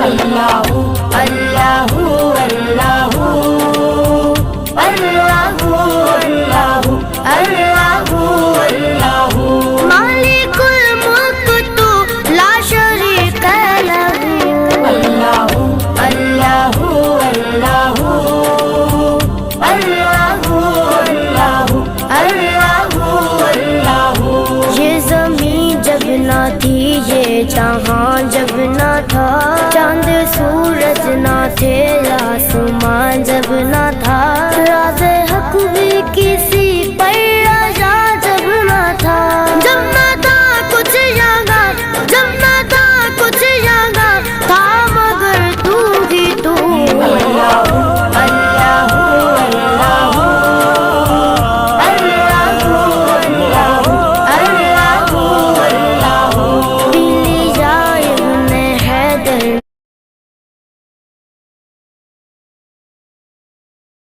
اللہ اللہ اللہ اللہ اللہ اللہ اللہ مالک الملک تو لا شریک لہ اللہ اللہ اللہ اللہ اللہ اللہ یہ زمین جب نہ تھی یہ جہاں جب نہ تھا چاند سورج نہ تھے آسمان جب نہ